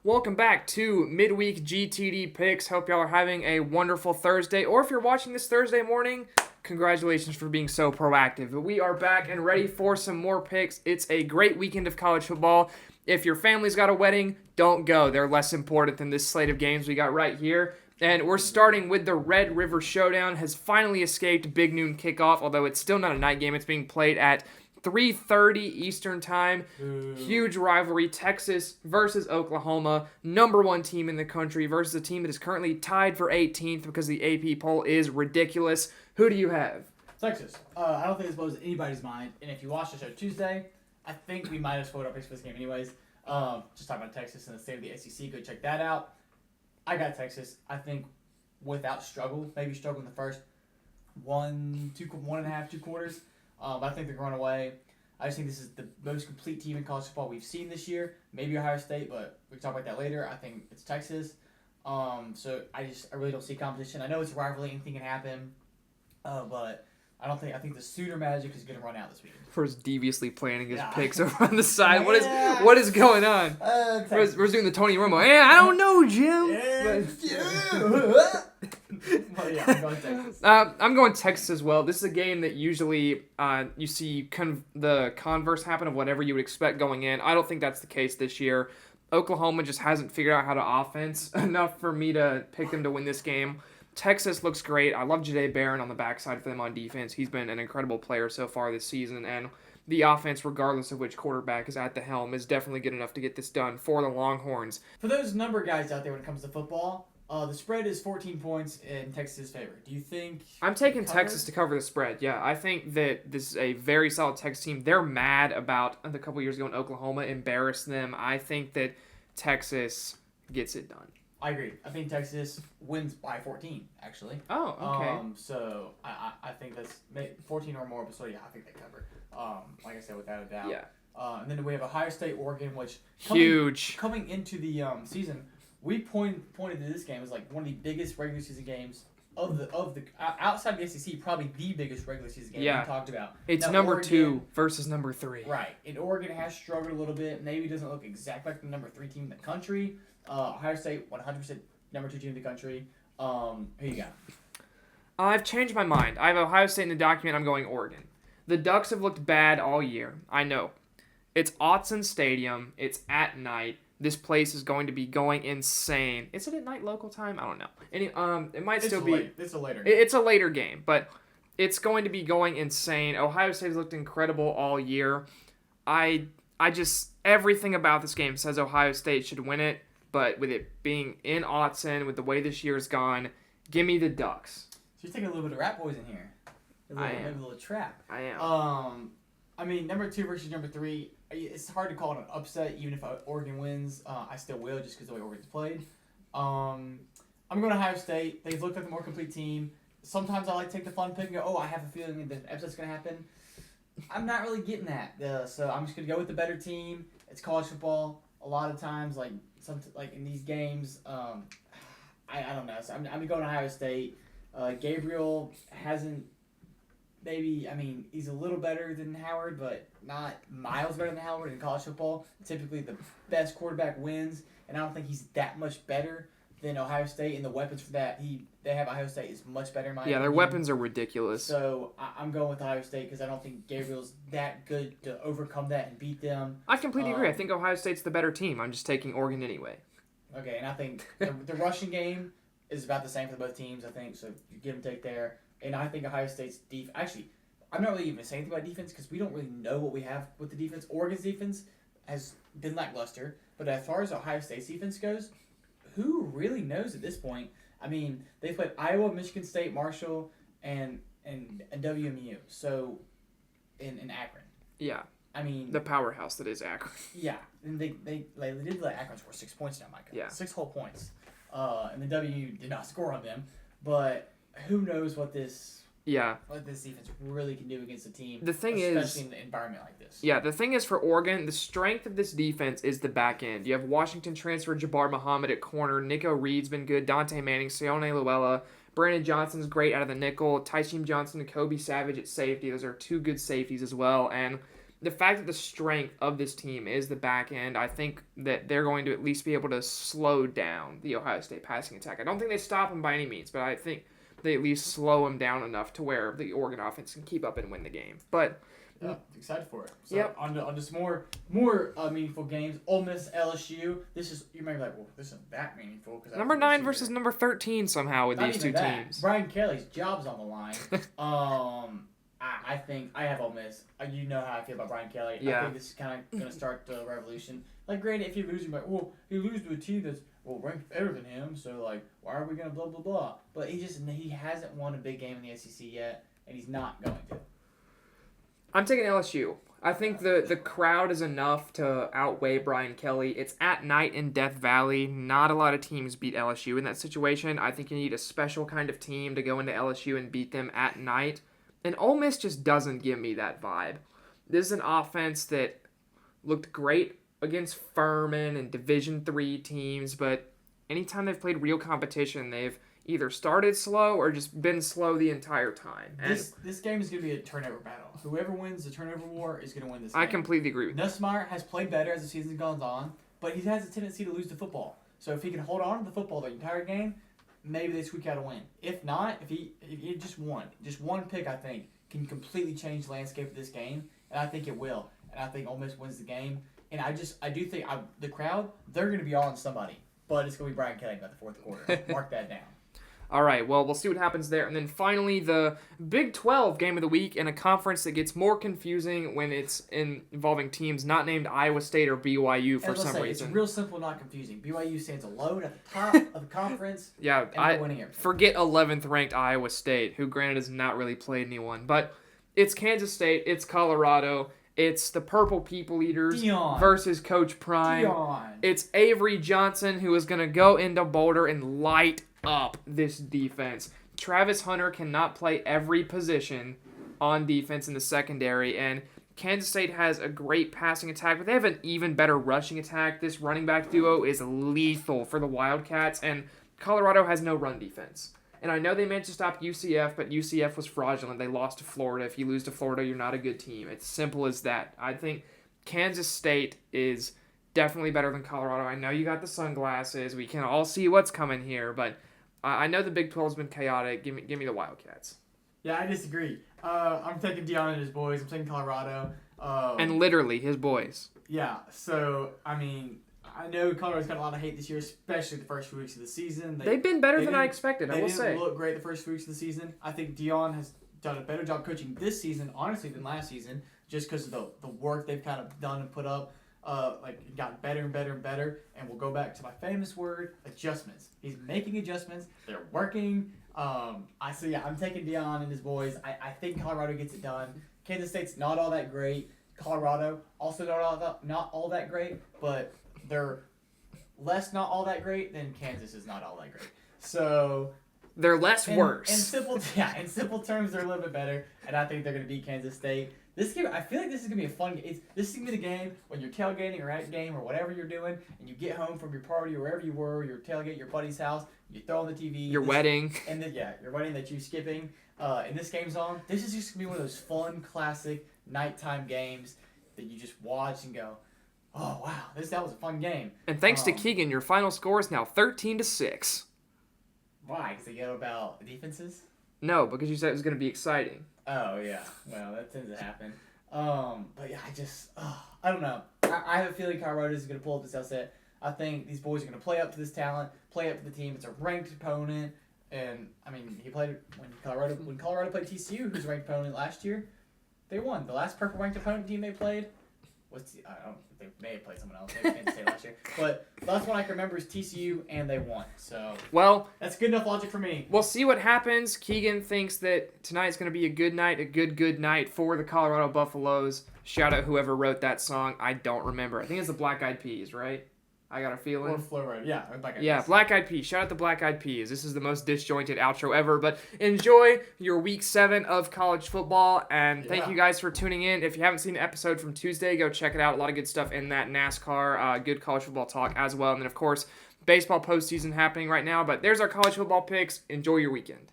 Welcome back to Midweek GTD Picks. Hope y'all are having a wonderful Thursday. Or if you're watching this Thursday morning, congratulations for being so proactive. But we are back and ready for some more picks. It's a great weekend of college football. If your family's got a wedding, don't go. They're less important than this slate of games we got right here. And we're starting with the Red River Showdown. Has finally escaped big noon kickoff, although it's still not a night game. It's being played at 3:30 Eastern Time. Huge rivalry. Texas versus Oklahoma. Number one team in the country versus a team that is currently tied for 18th because the AP poll is ridiculous. Who do you have? Texas. I don't think this blows anybody's mind. And if you watched the show Tuesday, I think we might have spoiled our picks for this game anyways. Just talking about Texas and the state of the SEC. Go check that out. I got Texas. I think without struggle. Maybe struggle in the first 1.5, 2 quarters. But I think they're going away. I just think this is the most complete team in college football we've seen this year. Maybe Ohio State, but we can talk about that later. I think it's Texas. So I really don't see competition. I know it's a rivalry, anything can happen. But I think the Sooner Magic is going to run out this weekend. First deviously planning his picks over on the side. What is going on? We're doing the Tony Romo. I don't know, Jim. Well, yeah, I'm going Texas. I'm going Texas as well. This is a game that usually you see the converse happen of whatever you would expect going in. I don't think that's the case this year. Oklahoma just hasn't figured out how to offense enough for me to pick them to win this game. Texas looks great. I love Jahdae Barron on the backside for them on defense. He's been an incredible player so far this season, and the offense, regardless of which quarterback is at the helm, is definitely good enough to get this done for the Longhorns. For those number guys out there when it comes to football, the spread is 14 points in Texas' favor. Do you think... I'm taking Texas to cover the spread, yeah. I think that this is a very solid Texas team. They're mad about a couple years ago when Oklahoma embarrassed them. I think that Texas gets it done. I agree. I think Texas wins by 14, actually. Oh, okay. So I think that's 14 or more, but so yeah, I think they cover. Like I said, without a doubt. Yeah. And then we have Ohio State, Oregon, which huge coming into the season, we pointed to this game as like one of the biggest regular season games of the outside the SEC, probably the biggest regular season game we talked about. It's now, number Oregon, 2 versus number 3. Right. And Oregon has struggled a little bit. Maybe doesn't look exactly like the number 3 team in the country. Ohio State, 100% number 2 team in the country. Who you got? I've changed my mind. I have Ohio State in the document. I'm going Oregon. The Ducks have looked bad all year. I know. It's Autzen Stadium. It's at night. This place is going to be going insane. Is it at night local time? I don't know. It might still be. It's a later game. It's a later game, but it's going to be going insane. Ohio State has looked incredible all year. I just, everything about this game says Ohio State should win it, but with it being in Autzen, with the way this year's gone, give me the Ducks. So you're taking a little bit of Rat Boys in here. Maybe a little trap. I am. I mean, number 2 versus number 3. It's hard to call it an upset, even if Oregon wins. I still will, just because the way Oregon's played. I'm going to Ohio State. They've looked like a more complete team. Sometimes I like to take the fun pick and go, I have a feeling that the upset's going to happen. I'm not really getting that. So I'm just going to go with the better team. It's college football. A lot of times, like in these games, I don't know. So I'm going to Ohio State. Gabriel hasn't... he's a little better than Howard, but not miles better than Howard in college football. Typically, the best quarterback wins, and I don't think he's that much better than Ohio State, and the weapons for that they have Ohio State is much better in my opinion. Their weapons are ridiculous. So I'm going with Ohio State because I don't think Gabriel's that good to overcome that and beat them. I completely agree. I think Ohio State's the better team. I'm just taking Oregon anyway. Okay, and I think the rushing game is about the same for both teams, I think, so you give and take there. And I think Ohio State's defense... Actually, I'm not really even saying anything about defense because we don't really know what we have with the defense. Oregon's defense has been lackluster, but as far as Ohio State's defense goes, who really knows at this point? I mean, they played Iowa, Michigan State, Marshall, and WMU. So, in Akron. Yeah. I mean, the powerhouse that is Akron. Yeah, and they did let Akron score 6 points now, Micah. Yeah. 6 whole points. And the W did not score on them, but who knows what this defense really can do against a team. The thing especially in an environment like this. Yeah, the thing is for Oregon, the strength of this defense is the back end. You have Washington transfer Jabbar Muhammad at corner. Nico Reed's been good. Dante Manning, Sione Luella. Brandon Johnson's great out of the nickel. Tyshim Johnson and Kobe Savage at safety. Those are 2 good safeties as well. And the fact that the strength of this team is the back end, I think that they're going to at least be able to slow down the Ohio State passing attack. I don't think they stop them by any means, but I think they at least slow them down enough to where the Oregon offense can keep up and win the game. But yeah, excited for it. So yep. on to some more meaningful games. Ole Miss, LSU. You may be like, well, this isn't that meaningful. Number 9 versus number 13 somehow with these two teams. Brian Kelly's job's on the line. I think I have Ole Miss. You know how I feel about Brian Kelly. Yeah. I think this is kind of going to start the revolution. Like, granted, if you lose, you're like, well, he loses to a team that's ranked better than him, so like, why are we going to blah blah blah? But he hasn't won a big game in the SEC yet, and he's not going to. I'm taking LSU. I think the crowd is enough to outweigh Brian Kelly. It's at night in Death Valley. Not a lot of teams beat LSU in that situation. I think you need a special kind of team to go into LSU and beat them at night. And Ole Miss just doesn't give me that vibe. This is an offense that looked great against Furman and Division III teams, but anytime they've played real competition, they've either started slow or just been slow the entire time. And this game is going to be a turnover battle. Whoever wins the turnover war is going to win this game. I completely agree with that. Nussmeier has played better as the season goes on, but he has a tendency to lose the football. So if he can hold on to the football the entire game, maybe they squeak out a win. If not, if he just one pick, I think, can completely change the landscape of this game, and I think it will. And I think Ole Miss wins the game. And I do think the crowd, they're going to be all on somebody, but it's going to be Brian Kelly by the fourth quarter. Mark that down. All right, well, we'll see what happens there. And then finally, the Big 12 game of the week in a conference that gets more confusing when it's involving teams not named Iowa State or BYU for some reason. It's real simple, not confusing. BYU stands alone at the top of the conference. Yeah, and winning everything. Forget 11th ranked Iowa State, who granted has not really played anyone. But it's Kansas State, it's Colorado, it's the Purple People Eaters versus Coach Prime. It's Avery Johnson, who is going to go into Boulder and light up this defense. Travis Hunter cannot play every position on defense in the secondary, and Kansas State has a great passing attack, but they have an even better rushing attack. This running back duo is lethal for the Wildcats, and Colorado has no run defense. And I know they meant to stop UCF, but UCF was fraudulent. They lost to Florida. If you lose to Florida, you're not a good team. It's simple as that. I think Kansas State is definitely better than Colorado. I know you got the sunglasses. We can all see what's coming here, but I know the Big 12's been chaotic. Give me the Wildcats. Yeah, I disagree. I'm taking Deion and his boys. I'm taking Colorado. And literally his boys. Yeah, so, I mean, I know Colorado's got a lot of hate this year, especially the first few weeks of the season. They've been better than I expected, I will say. They didn't look great the first few weeks of the season. I think Deion has done a better job coaching this season, honestly, than last season, just because of the work they've kind of done and put up. It got better and better and better, and we'll go back to my famous word, adjustments. He's making adjustments. They're working. I'm taking Deion and his boys. I think Colorado gets it done. Kansas State's not all that great. Colorado also not all that great, but they're less not all that great than Kansas is not all that great. So they're less worse. In simple terms, they're a little bit better, and I think they're going to beat Kansas State. This game, I feel like this is going to be a fun game. This is going to be the game when you're tailgating or at a game or whatever you're doing, and you get home from your party or wherever you were, you're tailgating at your buddy's house, you throw on the TV. Your wedding. And then, your wedding that you're skipping, and this game's on. This is just going to be one of those fun, classic, nighttime games that you just watch and go, oh, wow, that was a fun game. And thanks to Keegan, your final score is now 13-6. Why? Because they yelled about defenses? No, because you said it was going to be exciting. Oh, yeah. Well, that tends to happen. But yeah, I don't know. I have a feeling Colorado is going to pull up this upset. I think these boys are going to play up to this talent, play up to the team. It's a ranked opponent. And, I mean, he played when Colorado played TCU, who's a ranked opponent last year, they won. The last purple ranked opponent team they played they may have played someone else. They didn't say last year. But the last one I can remember is TCU, and they won. So, well, that's good enough logic for me. We'll see what happens. Keegan thinks that tonight's going to be a good night, a good night for the Colorado Buffaloes. Shout out whoever wrote that song. I don't remember. I think it's the Black Eyed Peas, right? I got a feeling. Or Flo Rida. Yeah, Black Eyed Peas. Yeah, Black Eyed Peas. Shout out to Black Eyed Peas. This is the most disjointed outro ever, but enjoy your week 7 of college football, and thank you guys for tuning in. If you haven't seen the episode from Tuesday, go check it out. A lot of good stuff in that. NASCAR, good college football talk as well, and then, of course, baseball postseason happening right now, but there's our college football picks. Enjoy your weekend.